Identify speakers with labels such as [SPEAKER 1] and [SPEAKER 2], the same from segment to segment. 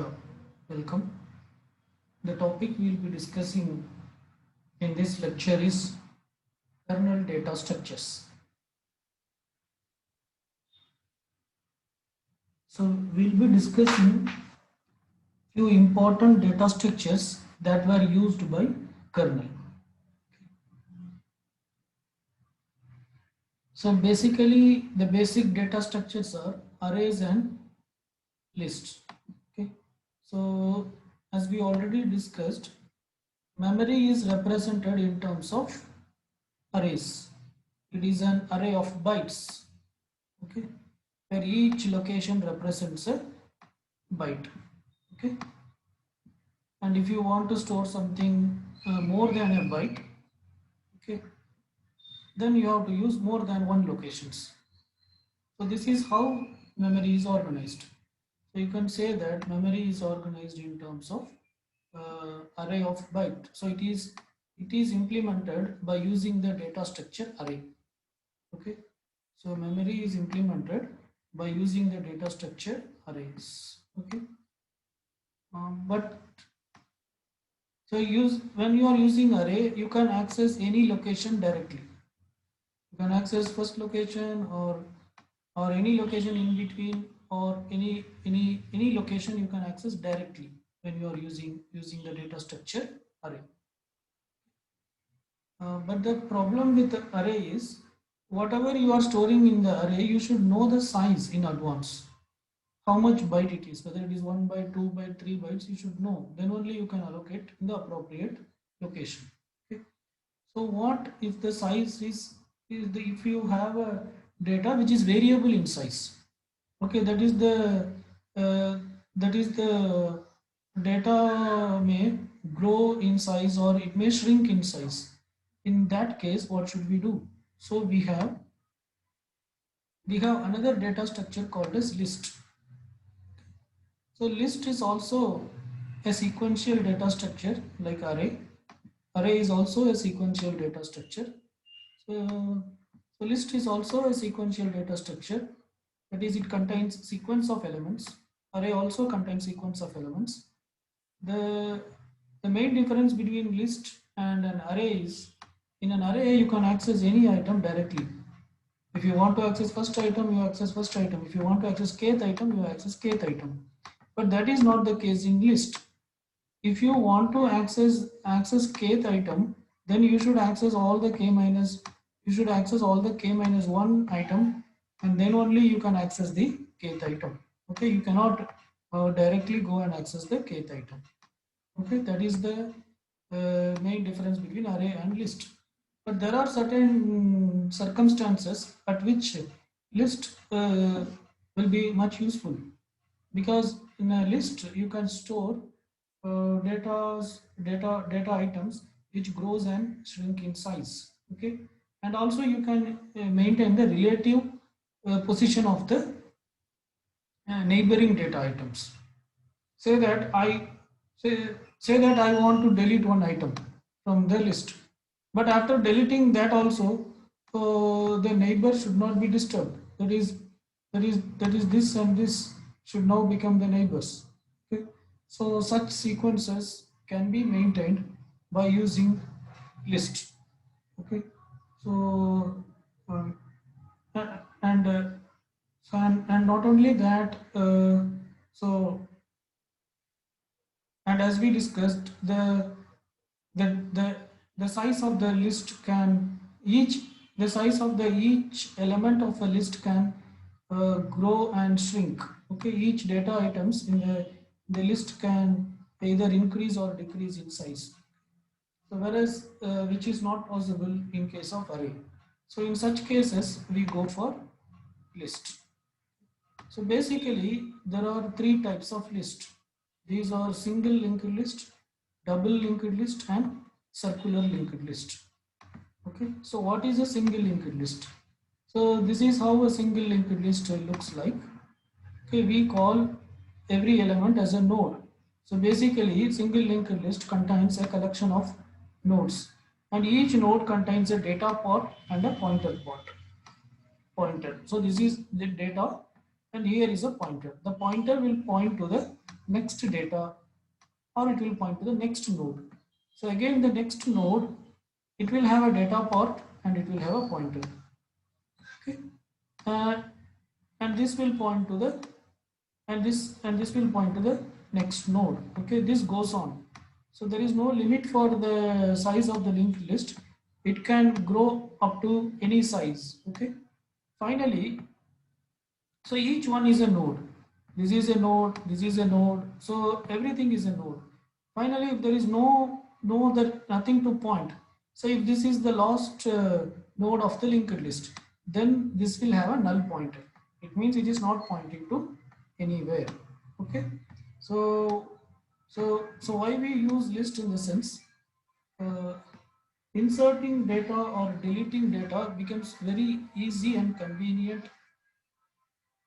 [SPEAKER 1] Yeah, welcome. The topic we'll be discussing in this lecture is kernel data structures. So we'll be discussing few important data structures that were used by kernel. So basically the basic data structures are arrays and lists. Okay. So as we already discussed, memory is represented in terms of arrays. It is an array of bytes, okay, where each location represents a byte, okay. And if you want to store something more than a byte, okay, then you have to use more than one locations. So this is how memory is organized. So you can say that memory is organized in terms of array of byte. So it is implemented by using the data structure array, okay. So memory is implemented by using the data structure arrays, okay. But so use when you are using array, you can access any location directly. You can access first location or any location in between, or any location you can access directly when you are using the data structure array. But the problem with the array is whatever you are storing in the array, you should know the size in advance. How much byte it is, whether it is 1 byte, 2 byte, 3 bytes, you should know. Then only you can allocate in the appropriate location. Okay. So what if the size if you have a data which is variable in size? Okay, uh, that is the data may grow in size or it may shrink in size. In that case, what should we do? So we have another data structure called as list. So list is also a sequential data structure like array. Array is also a sequential data structure. So list is also a sequential data structure. That is, it contains sequence of elements. Array also contains sequence of elements. The the main difference between list and an array is in an array you can access any item directly. If you want to access first item, you access first item. If you want to access kth item, you access kth item. But that is not the case in list. If you want to access kth item, then you should access all the k minus you should access all the k minus 1 item, and then only you can access the kth item. Okay, you cannot directly go and access the kth item. Okay, that is the main difference between array and list. But there are certain circumstances at which list will be much useful, because in a list you can store data items which grows and shrink in size, okay. And also you can maintain the relative position of the neighboring data items. Say that I say that I want to delete one item from the list, but after deleting that also, the neighbor should not be disturbed. That is this and this should now become the neighbors. Okay, so such sequences can be maintained by using list. Okay, so um, and and not only that, and as we discussed, the the the size of the list can each the size of the each element of a list can grow and shrink. Okay, each data items in the list can either increase or decrease in size. So whereas which is not possible in case of array. So in such cases we go for list. So basically, there are three types of list. These are single linked list, double linked list, and circular linked list. Okay, so what is a single linked list? So this is how a single linked list looks like. Okay, we call every element as a node. So basically, single linked list contains a collection of nodes, and each node contains a data part and a pointer. So this is the data, and here is a pointer. The pointer will point to the next data, or it will point to the next node. So again, the next node, it will have a data part and it will have a pointer. Okay, and this will point to the and this will point to the next node. Okay, this goes on. So there is no limit for the size of the linked list. It can grow up to any size. Okay, finally, so each one is a node. This is a node, this is a node. So everything is a node. Finally, if there is no other nothing to point. So if this is the last node of the linked list, then this will have a null pointer. It means it is not pointing to anywhere. Okay. So why we use list in the sense, uh, inserting data or deleting data becomes very easy and convenient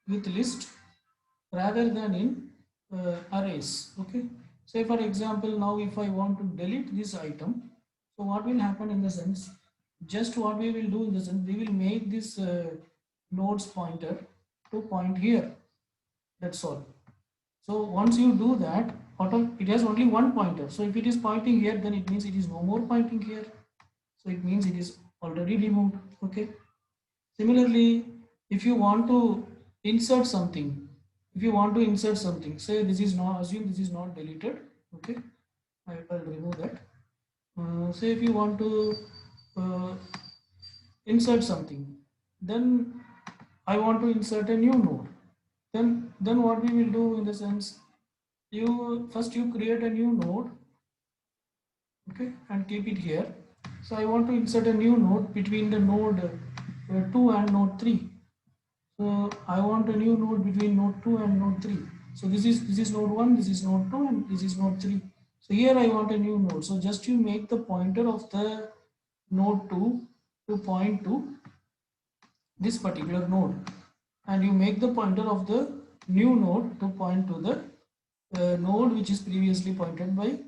[SPEAKER 1] with list rather than in arrays. Okay, say for example, now if I want to delete this item, so what will happen in the sense, just what we will do in the sense, we will make this nodes pointer to point here, that's all. So once you do that, it has only one pointer. So if it is pointing here, then it means it is no more pointing here, so it means it is already removed. Okay, similarly, if you want to insert something, say this is not, assume this is not deleted. Okay, I'll remove that. Say if you want to uh, insert something, then I want to insert a new node. Then what we will do in the sense, you create a new node. Okay, and keep it here. So I want to insert a new node between the node 2 and node 3. So I want a new node between node 2 and node 3. So this is node 1, this is node 2, and this is node 3. So here I want a new node. So just you make the pointer of the node 2 to point to this particular node, and you make the pointer of the new node to point to the node which is previously pointed by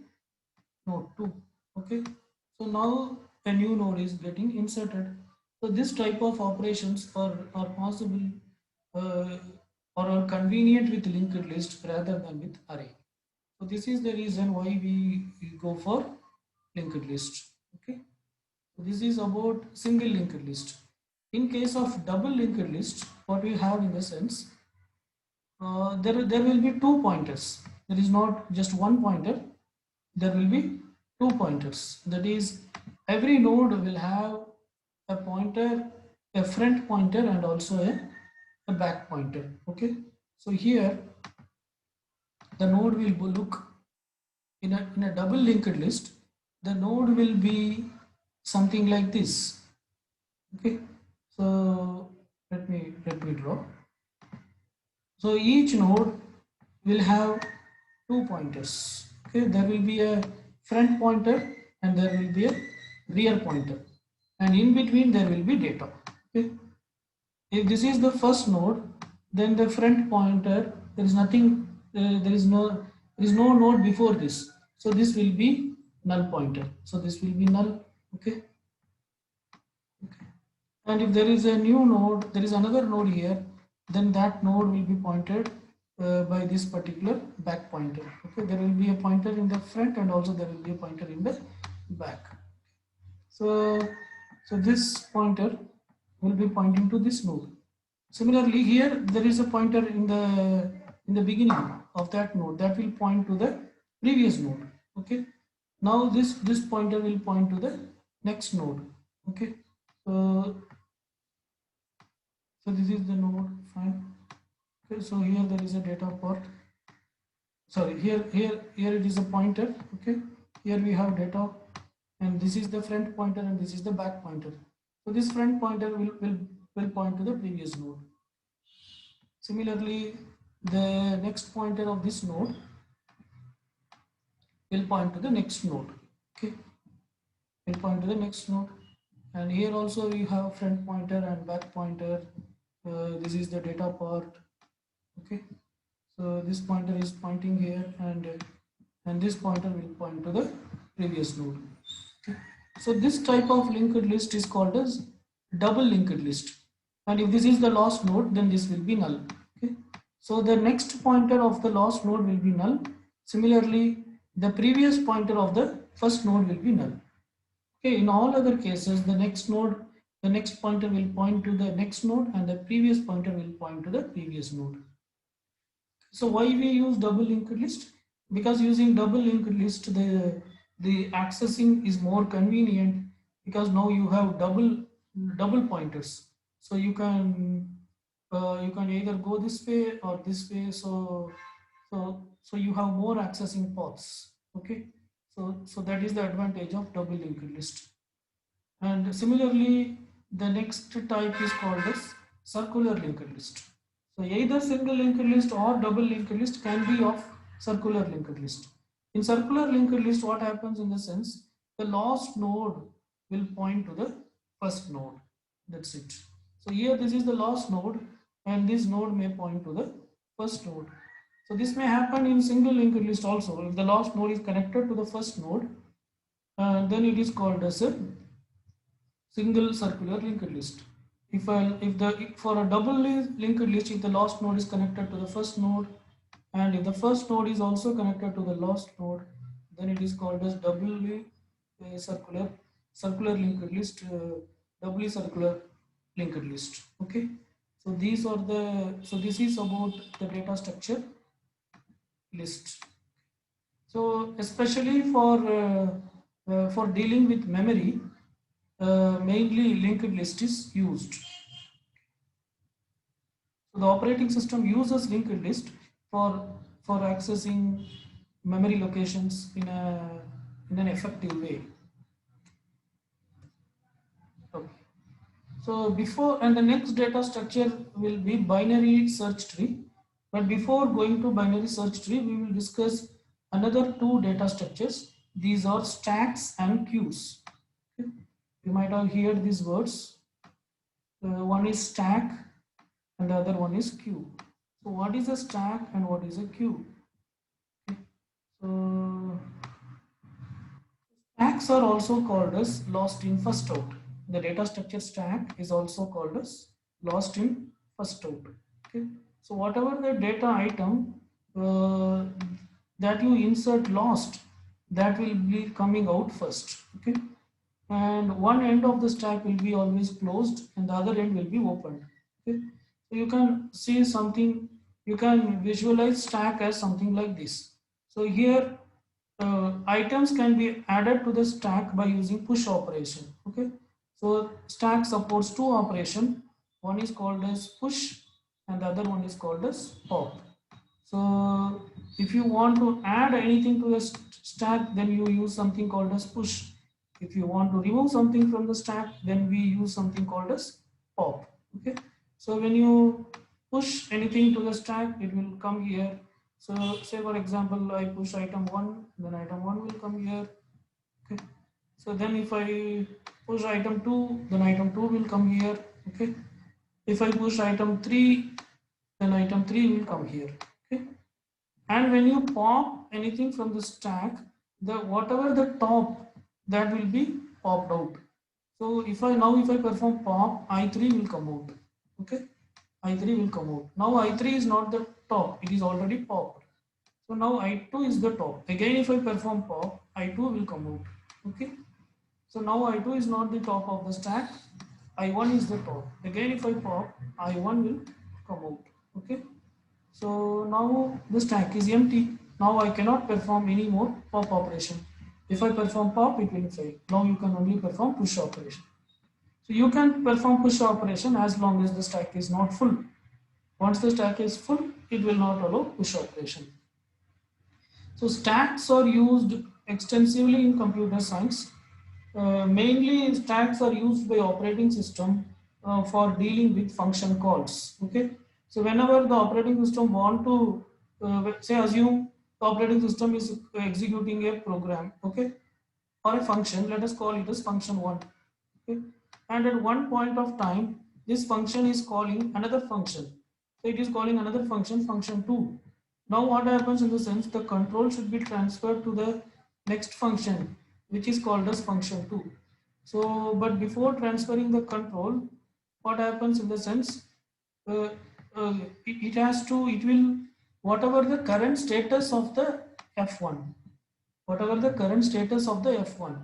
[SPEAKER 1] node 2. Okay, so now a new node is getting inserted. So this type of operations are possible uh, or are convenient with linked list rather than with array. So this is the reason why we go for linked list. Okay, so this is about single linked list. In case of double linked list, what we have in the sense, there will be two pointers. There is not just one pointer, there will be two pointers. That is, every node will have a pointer, a front pointer, and also a back pointer. Okay, so here the node will look in a double linked list. The node will be something like this. Okay, so let me draw. So each node will have two pointers. Okay, there will be a front pointer and there will be a rear pointer, and in between there will be data. Okay, if this is the first node, then the front pointer, there is nothing, there is no node before this, so this will be null pointer, so this will be null. Okay, and if there is a new node, there is another node here, then that node will be pointed by this particular back pointer. Okay, there will be a pointer in the front and also there will be a pointer in the back. So this pointer will be pointing to this node. Similarly, here there is a pointer in the beginning of that node that will point to the previous node. Okay, now this pointer will point to the next node. Okay, so this is the node. Fine. Okay, so here there is a data part. Sorry, here it is a pointer. Okay, here we have data, and this is the front pointer and this is the back pointer. So this front pointer will point to the previous node. Similarly, the next pointer of this node will point to the next node. Okay, will point to the next node, and here also we have front pointer and back pointer. This is the data part. Okay, so this pointer is pointing here, and this pointer will point to the previous node. Okay, so this type of linked list is called as double linked list, and if this is the last node, then this will be null. Okay, So the next pointer of the last node will be null. Similarly, the previous pointer of the first node will be null. Okay, in all other cases, the next pointer will point to the next node and the previous pointer will point to the previous node. So why we use double linked list? Because using double linked list, the accessing is more convenient because now you have double pointers. So you can either go this way or this way. So you have more accessing paths. Okay. So that is the advantage of double linked list. And similarly, the next type is called as circular linked list. So either single linked list or double linked list can be of circular linked list. In circular linked list, what happens in the sense, the last node will point to the first node. That's it. So here this is the last node and this node may point to the first node. So this may happen in single linked list also. If the last node is connected to the first node, then it is called as a single circular linked list. If for a double linked list, if the last node is connected to the first node, and if the first node is also connected to the last node, then it is called as circular linked list, doubly circular linked list. Okay, so this is about the data structure list. So especially for dealing with memory, mainly linked list is used. So the operating system uses linked list for accessing memory locations in an effective way. Okay. So before, and the next data structure will be binary search tree. But before going to binary search tree, we will discuss another two data structures. These are stacks and queues. Okay. You might have heard these words. One is stack and the other one is queue. So what is a stack and what is a queue? Okay. So stacks are also called as lost in first out. The data structure stack is also called as lost in first out. Okay. So whatever the data item that you insert lost, that will be coming out first. Okay. And one end of the stack will be always closed and the other end will be opened. Okay. So you can see something, you can visualize stack as something like this. So here items can be added to the stack by using push operation. Okay. So stack supports two operation. One is called as push and the other one is called as pop. So if you want to add anything to the stack, then you use something called as push. If you want to remove something from the stack, then we use something called as pop. Okay. So when you push anything to the stack, it will come here. So say for example, I push item 1, then item 1 will come here. Okay. So then if I push item 2, then item 2 will come here. Okay. If I push item 3, then item 3 will come here. Okay. And when you pop anything from the stack, the whatever the top, that will be popped out. So if I perform pop, I3 will come out. Okay, I3 will come out. Now I3 is not the top, it is already popped. So now I2 is the top. Again, if I perform pop, I2 will come out. Okay. So now I2 is not the top of the stack, I1 is the top. Again, if I pop, I1 will come out. Okay. So now the stack is empty. Now I cannot perform any more pop operation. If I perform pop, it will fail. Now you can only perform push operation. So you can perform push operation as long as the stack is not full. Once the stack is full, it will not allow push operation. So stacks are used extensively in computer science. Mainly stacks are used by operating system for dealing with function calls. Okay. So whenever the operating system want to say assume the operating system is executing a program, okay, or a function, let us call it as function 1. Okay. And at one point of time, this function is calling another function. So it is calling another function, function 2. Now what happens in the sense, the control should be transferred to the next function, which is called as function 2. So, but before transferring the control, what happens in the sense, it has to, it will, whatever the current status of the F1, whatever the current status of the F1,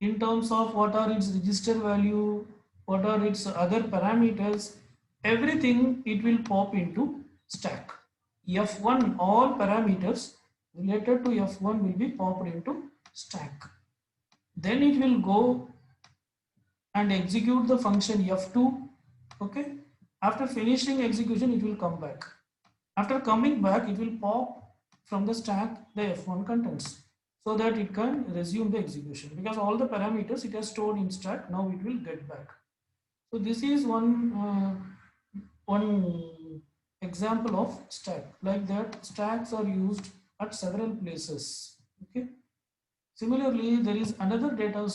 [SPEAKER 1] in terms of what are its register value, what are its other parameters, everything it will pop into stack. F1, all parameters related to F1 will be popped into stack. Then it will go and execute the function F2. Okay. After finishing execution, it will come back. After coming back, it will pop from the stack the F1 contents so that it can resume the execution, because all the parameters it has stored in stack, now it will get back. So this is one example of stack. Like that, stacks are used at several places. Okay. Similarly, there is another data.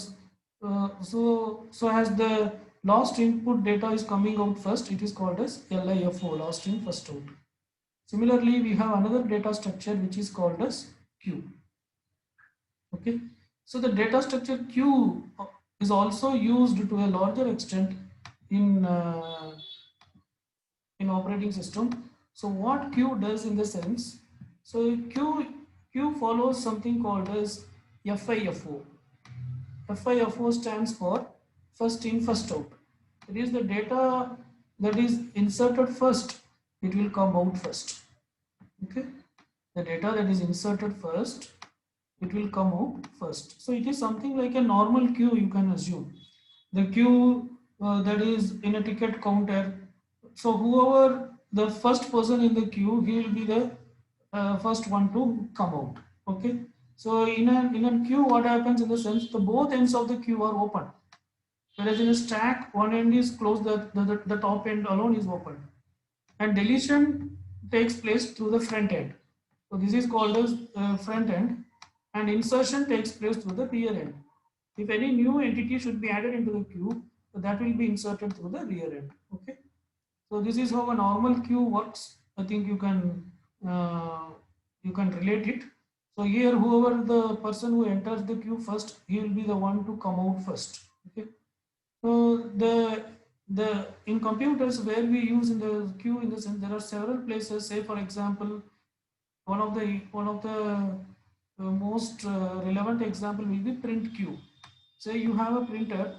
[SPEAKER 1] So as the last input data is coming out first, it is called as LIFO, last in first out. Similarly, we have another data structure which is called as queue. Okay, so the data structure queue is also used to a larger extent in operating system. So what queue does in the sense, so queue follows something called as FIFO. FIFO stands for first in first out. It is the data that is inserted first, it will come out first. Okay, the data that is inserted first, it will come out first. So it is something like a normal queue, you can assume. The queue that is in a ticket counter. So whoever the first person in the queue, he will be the first one to come out. Okay. So in a queue, what happens in the sense, the both ends of the queue are open. Whereas in a stack, one end is closed, the top end alone is open. And deletion takes place through the front end. So this is called as front end, and insertion takes place through the rear end. If any new entity should be added into the queue, that will be inserted through the rear end. Okay. So this is how a normal queue works. I think you can relate it. So here, whoever the person who enters the queue first, he will be the one to come out first. Okay. So the in computers where we use in the queue, in the sense, there are several places. Say for example, one of the most relevant example will be print queue. Say you have a printer.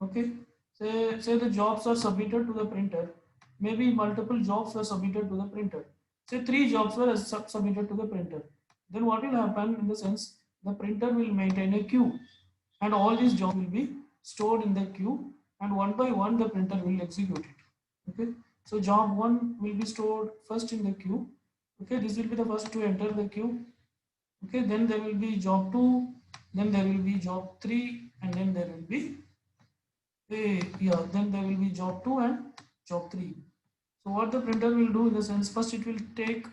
[SPEAKER 1] Okay. Say the jobs are submitted to the printer. Maybe multiple jobs were submitted to the printer. Say 3 jobs were submitted to the printer. Then what will happen in the sense, the printer will maintain a queue, and all these jobs will be stored in the queue, and one by one the printer will execute it. Okay. So job 1 will be stored first in the queue. Okay, this will be the first to enter the queue. Okay, then there will be job 2, then there will be job 3, and then there will be then there will be job 2 and job 3. So what the printer will do in the sense, first it will take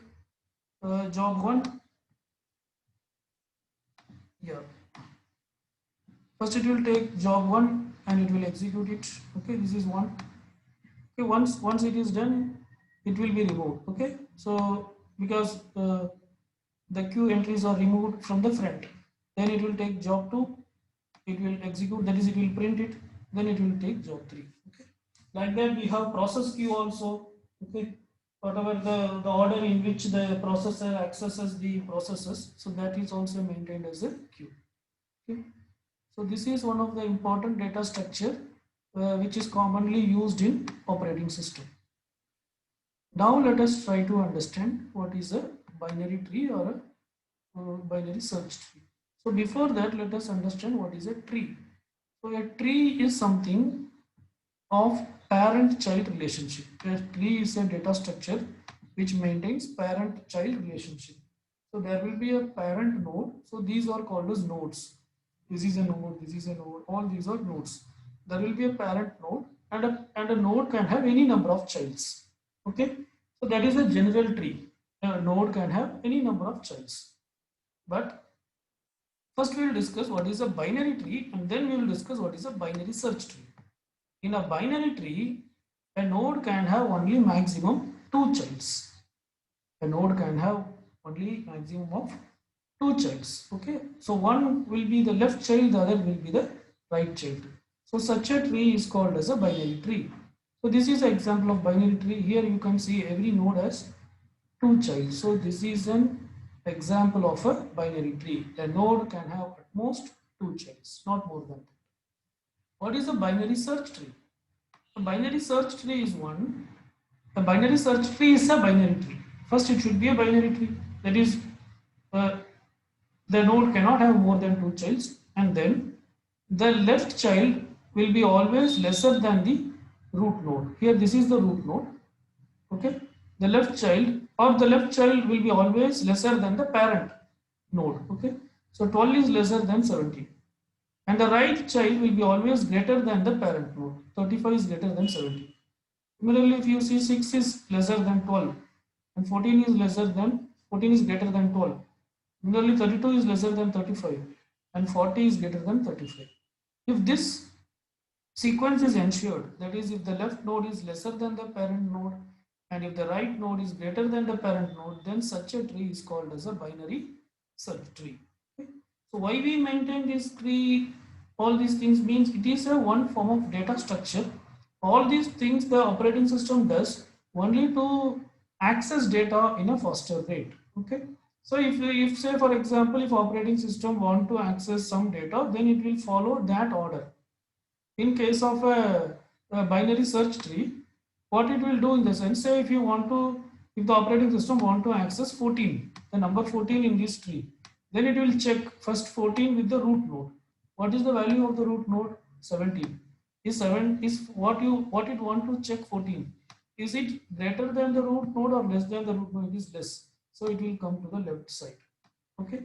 [SPEAKER 1] job 1. First it will take job 1 and it will execute it. Okay, this is 1. Okay, once it is done, it will be removed. Okay, so because the queue entries are removed from the front, then it will take job 2, it will execute, that is, it will print it, then it will take job 3. Okay, like that we have process queue also. Okay, whatever the order in which the processor accesses the processes, so that is also maintained as a queue. Okay, so this is one of the important data structure which is commonly used in operating system. Now let us try to understand what is a binary tree or a binary search tree. So before that, let us understand what is a tree. So a tree is something of parent-child relationship. A tree is a data structure which maintains parent-child relationship. So there will be a parent node. So these are called as nodes. This is a node, this is a node, all these are nodes. There will be a parent node, and a node can have any number of childs. Okay, so that is a general tree. A node can have any number of childs. But first we will discuss what is a binary tree, and then we will discuss what is a binary search tree. In a binary tree, a node can have only maximum 2 childs. A node can have only maximum of 2 childs. Okay, so one will be the left child, the other will be the right child. So such a tree is called as a binary tree. So this is an example of binary tree. Here you can see every node has two childs. So this is an example of a binary tree. A node can have at most two childs, not more than that. What is a binary search tree? A binary search tree is one. A binary search tree is a binary tree. First, it should be a binary tree. That is, uh, the node cannot have more than two childs, and then the left child will be always lesser than the root node. Here, this is the root node. Okay, the left child will be always lesser than the parent node. Okay, so 12 is lesser than 17, and the right child will be always greater than the parent node. 35 is greater than 17. Similarly, if you see 6 is lesser than 12 and 14 is lesser than 14 is greater than 12. Similarly, 32 is lesser than 35 and 40 is greater than 35. If this sequence is ensured, that is, if the left node is lesser than the parent node and if the right node is greater than the parent node, then such a tree is called as a binary search tree. Okay? So why we maintain this tree, all these things means it is a one form of data structure. All these things the operating system does only to access data in a faster rate. Okay. So if say for example, if operating system want to access some data, then it will follow that order. In case of a binary search tree, what it will do in the sense, say if you want to, if the operating system want to access 14, the number 14 in this tree, then it will check first 14 with the root node. What is the value of the root node? 17. Is what it want to check 14? Is it greater than the root node or less than the root node? It is less, so it will come to the left side. Okay,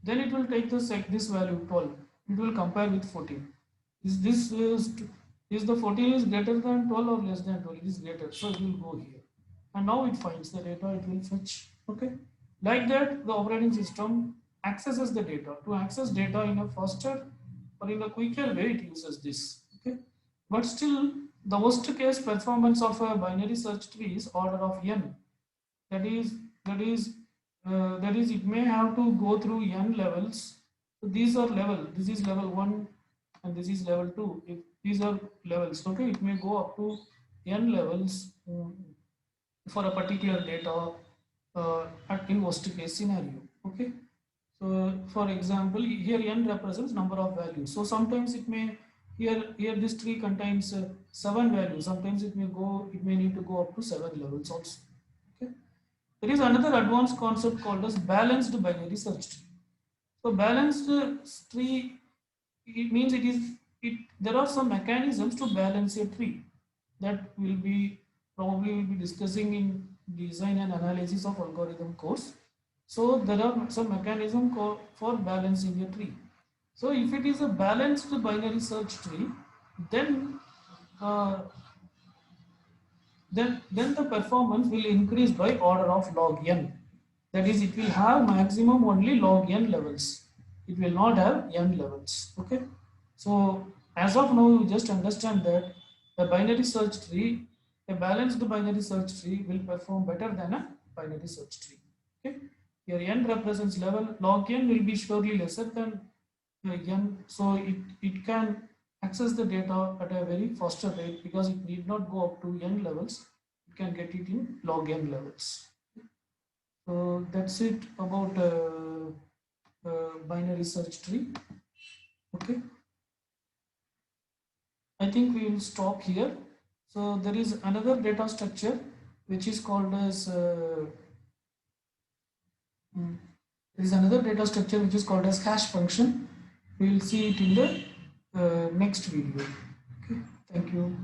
[SPEAKER 1] then it will take this value 12. It will compare with 14. Is the 14 is greater than 12 or less than 12? It is greater, so it will go here. And now it finds the data, it will fetch. Okay, like that the operating system accesses the data. To access data in a faster or in a quicker way, it uses this. Okay, but still the worst case performance of a binary search tree is order of n. That is that is that is it may have to go through n levels. So these are level. This is level 1 and this is level 2. If these are levels, okay, it may go up to n levels for a particular data in worst case scenario. Okay, so for example, here n represents number of values. So sometimes it may, here this tree contains 7 values. Sometimes it may need to go up to 7 levels also. Okay, there is another advanced concept called as balanced binary search tree. So balanced tree, it means there are some mechanisms to balance a tree that will be probably will be discussing in design and analysis of algorithm course. So there are some mechanism for balancing a tree. So if it is a balanced binary search tree, then uh, then the performance will increase by order of log n. That is, it will have maximum only log n levels. It will not have n levels. Okay. So as of now, you just understand that a binary search tree, a balanced binary search tree will perform better than a binary search tree. Okay. Here n represents level. Log n will be surely lesser than n. So it can access the data at a very faster rate because it need not go up to n levels. It can get it in log n levels. So that's it about binary search tree. Okay, I think we will stop here. So there is another data structure which is called as hash function. We will see it in the next video. Okay, thank you.